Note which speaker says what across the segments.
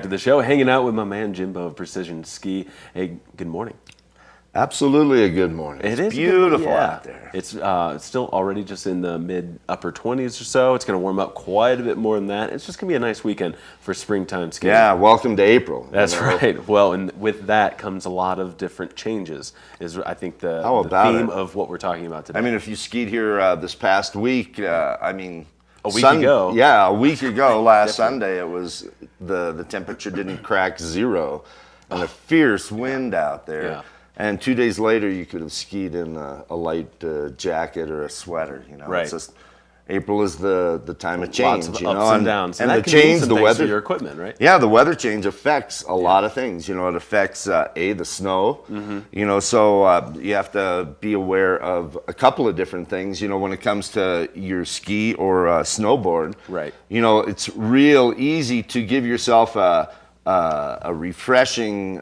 Speaker 1: To the show, hanging out with my man Jimbo of Precision Ski. Hey, good morning.
Speaker 2: Absolutely a good morning.
Speaker 1: It's
Speaker 2: beautiful out there.
Speaker 1: It's still already just in the mid-upper 20s or so. It's going to warm up quite a bit more than that. It's just going to be a nice weekend for springtime skiing.
Speaker 2: Yeah, welcome to April.
Speaker 1: That's right. Well, and with that comes a lot of different changes, is I think the theme of what we're talking about today.
Speaker 2: I mean, if you skied here this past week,
Speaker 1: a week ago.
Speaker 2: Yeah, a week ago, last Sunday, it was the temperature didn't crack zero, and a fierce wind out there.
Speaker 1: Yeah.
Speaker 2: And 2 days later, you could have skied in a light jacket or a sweater. You know,
Speaker 1: right.
Speaker 2: It's just April is the time of change.
Speaker 1: Lots of
Speaker 2: you
Speaker 1: ups
Speaker 2: know,
Speaker 1: and downs,
Speaker 2: and
Speaker 1: that
Speaker 2: the
Speaker 1: can mean
Speaker 2: change,
Speaker 1: some
Speaker 2: the
Speaker 1: things
Speaker 2: weather,
Speaker 1: for your equipment, right?
Speaker 2: Yeah, the weather change affects a lot of things. You know, it affects the snow.
Speaker 1: Mm-hmm.
Speaker 2: You know, so you have to be aware of a couple of different things. You know, when it comes to your ski or snowboard,
Speaker 1: right?
Speaker 2: You know, it's real easy to give yourself a refreshing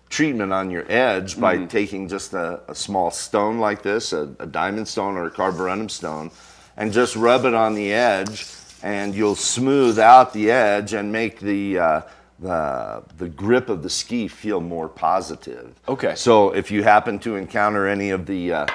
Speaker 2: treatment on your edge by taking just a small stone like this, a diamond stone or a carborundum stone, and just rub it on the edge, and you'll smooth out the edge and make the grip of the ski feel more positive.
Speaker 1: Okay.
Speaker 2: So if you happen to encounter any of the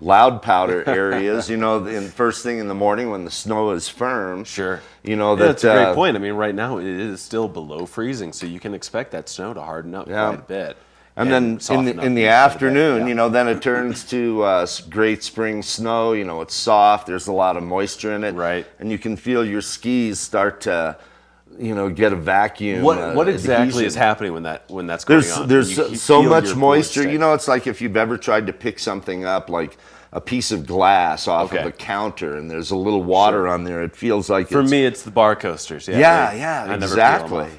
Speaker 2: loud powder areas, you know, first thing in the morning when the snow is firm.
Speaker 1: Sure.
Speaker 2: You know,
Speaker 1: that's a great point. I mean, right now it is still below freezing, so you can expect that snow to harden up quite a bit.
Speaker 2: And then in the afternoon, you know, then it turns to great spring snow. You know, it's soft. There's a lot of moisture in it.
Speaker 1: Right.
Speaker 2: And you can feel your skis start to, you know, get a vacuum.
Speaker 1: What exactly is happening when that's going on?
Speaker 2: There's so much moisture. You know, it's like if you've ever tried to pick something up, like a piece of glass off of a counter, and there's a little water on there. It feels like
Speaker 1: for me, it's the bar coasters.
Speaker 2: Yeah, exactly.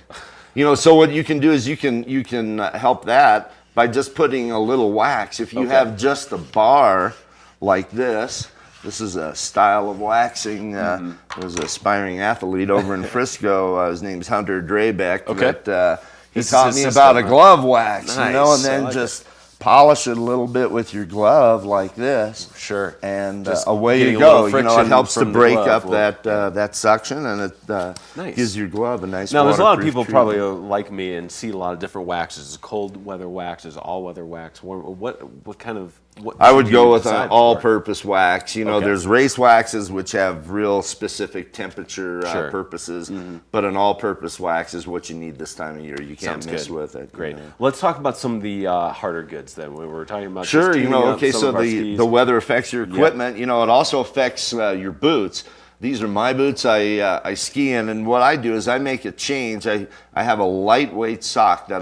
Speaker 2: You know, so what you can do is you can help that by just putting a little wax. If you have just a bar like this. This is a style of waxing. There's an aspiring athlete over in Frisco. His name's Hunter Drabeck.
Speaker 1: Okay.
Speaker 2: He taught me about a glove wax, you know, and then just polish it a little bit with your glove like this.
Speaker 1: Sure.
Speaker 2: And away you go. You know, it helps to break up that suction, and it gives your glove a nice.
Speaker 1: Now, there's a lot of people probably like me and see a lot of different waxes. Cold weather waxes, all weather wax. What kind of
Speaker 2: I would go with an all-purpose wax. You know, there's race waxes which have real specific temperature purposes, but an all-purpose wax is what you need this time of year. You can't miss with it.
Speaker 1: Great. You know? Let's talk about some of the harder goods then. We were talking about
Speaker 2: so the weather affects your equipment. You know, it also affects your boots. These are my boots I ski in, and what I do is I make a change. I have a lightweight sock that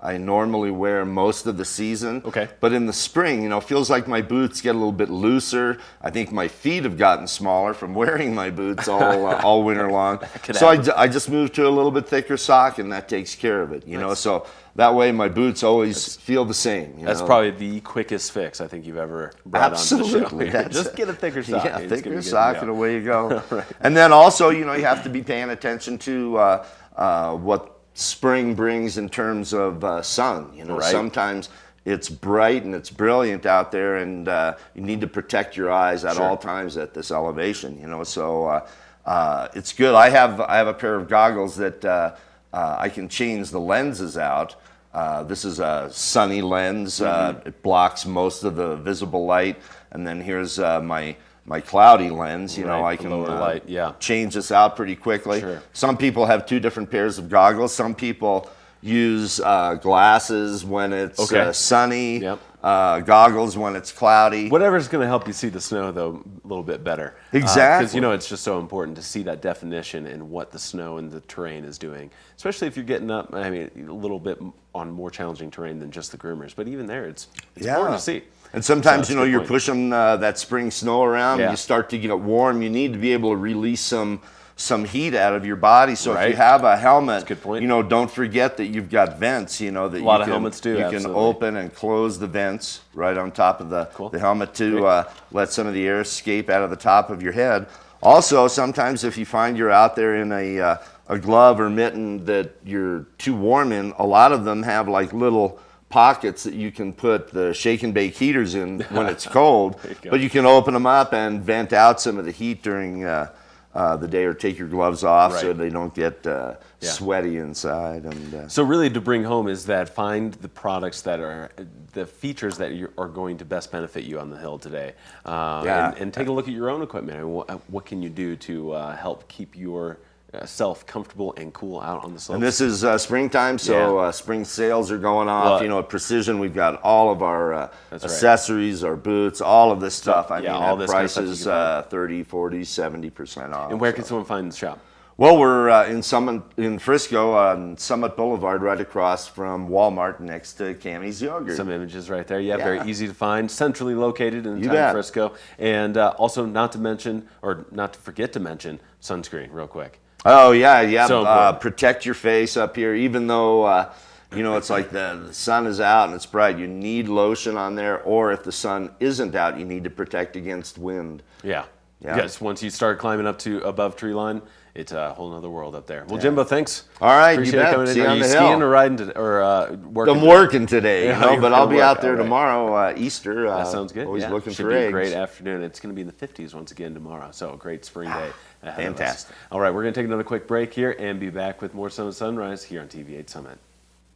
Speaker 2: I normally wear most of the season.
Speaker 1: Okay.
Speaker 2: But in the spring, you know, it feels like my boots get a little bit looser. I think my feet have gotten smaller from wearing my boots all winter long. So I just moved to a little bit thicker sock, and that takes care of it. You know, so that way my boots always feel the same.
Speaker 1: That's probably the quickest fix I think you've ever brought on the show. Just get a thicker sock.
Speaker 2: Yeah, thicker sock, and away you go. Right. And then also, you know, you have to be paying attention to what spring brings in terms of sun. You know, sometimes it's bright and it's brilliant out there, and you need to protect your eyes at all times at this elevation. You know, so it's good. I have a pair of goggles that I can change the lenses out. This is a sunny lens. It blocks most of the visible light, and then here's my cloudy lens. You know, I can change this out pretty quickly.
Speaker 1: Sure.
Speaker 2: Some people have two different pairs of goggles. Some people use glasses when it's sunny, goggles when it's cloudy.
Speaker 1: Whatever's going to help you see the snow, though, a little bit better.
Speaker 2: Exactly.
Speaker 1: Because, you know, it's just so important to see that definition in what the snow and the terrain is doing, especially if you're getting up, I mean, a little bit on more challenging terrain than just the groomers. But even there, it's important to see.
Speaker 2: And sometimes, you know, you're pushing that spring snow around, and you start to get warm. You need to be able to release some heat out of your body. So if you have a helmet, you know, don't forget that you've got vents. You know, that
Speaker 1: a lot of helmets do.
Speaker 2: You can open and close the vents right on top of the helmet to let some of the air escape out of the top of your head. Also, sometimes if you find you're out there in a glove or mitten that you're too warm in, a lot of them have like little pockets that you can put the shake and bake heaters in when it's cold, but you can open them up and vent out some of the heat during the day, or take your gloves off so
Speaker 1: Right.
Speaker 2: they don't get sweaty inside. And
Speaker 1: So really, to bring home is that find the products that are the features that are going to best benefit you on the hill today, and take a look at your own equipment. I mean, what can you do to help keep your self comfortable and cool out on the slopes?
Speaker 2: And this is springtime, so spring sales are going off.
Speaker 1: Well,
Speaker 2: At Precision, we've got all of our
Speaker 1: right.
Speaker 2: accessories, our boots, all of this stuff. I mean,
Speaker 1: all
Speaker 2: at
Speaker 1: this kind of stuff you
Speaker 2: prices
Speaker 1: can
Speaker 2: 30, 40, 70% off.
Speaker 1: And where can someone find the shop?
Speaker 2: Well, we're in Frisco on Summit Boulevard, right across from Walmart, next to Cammy's Yogurt.
Speaker 1: Some images right there. Yeah, very easy to find, centrally located in the town
Speaker 2: bet.
Speaker 1: of Frisco. And also, not to forget to mention, sunscreen real quick.
Speaker 2: Oh yeah.
Speaker 1: So
Speaker 2: protect your face up here, even though it's like the sun is out and it's bright. You need lotion on there, or if the sun isn't out, you need to protect against wind.
Speaker 1: Yeah. Yes, once you start climbing up to above tree line, it's a whole nother world up there. Well, Jimbo, thanks.
Speaker 2: All right,
Speaker 1: Appreciate
Speaker 2: you bet.
Speaker 1: it coming in.
Speaker 2: See you
Speaker 1: Are
Speaker 2: on
Speaker 1: you
Speaker 2: the
Speaker 1: skiing
Speaker 2: hill.
Speaker 1: or riding or working?
Speaker 2: I'm working today,
Speaker 1: Yeah,
Speaker 2: but I'll be
Speaker 1: work.
Speaker 2: out there
Speaker 1: All right.
Speaker 2: tomorrow, Easter.
Speaker 1: That sounds good.
Speaker 2: Always looking
Speaker 1: Should
Speaker 2: for
Speaker 1: be
Speaker 2: eggs.
Speaker 1: a great afternoon. It's going to be in the 50s once again tomorrow, so a great spring day ahead of us.
Speaker 2: Fantastic.
Speaker 1: All right, we're going to take another quick break here and be back with more Summit Sunrise here on TV8 Summit.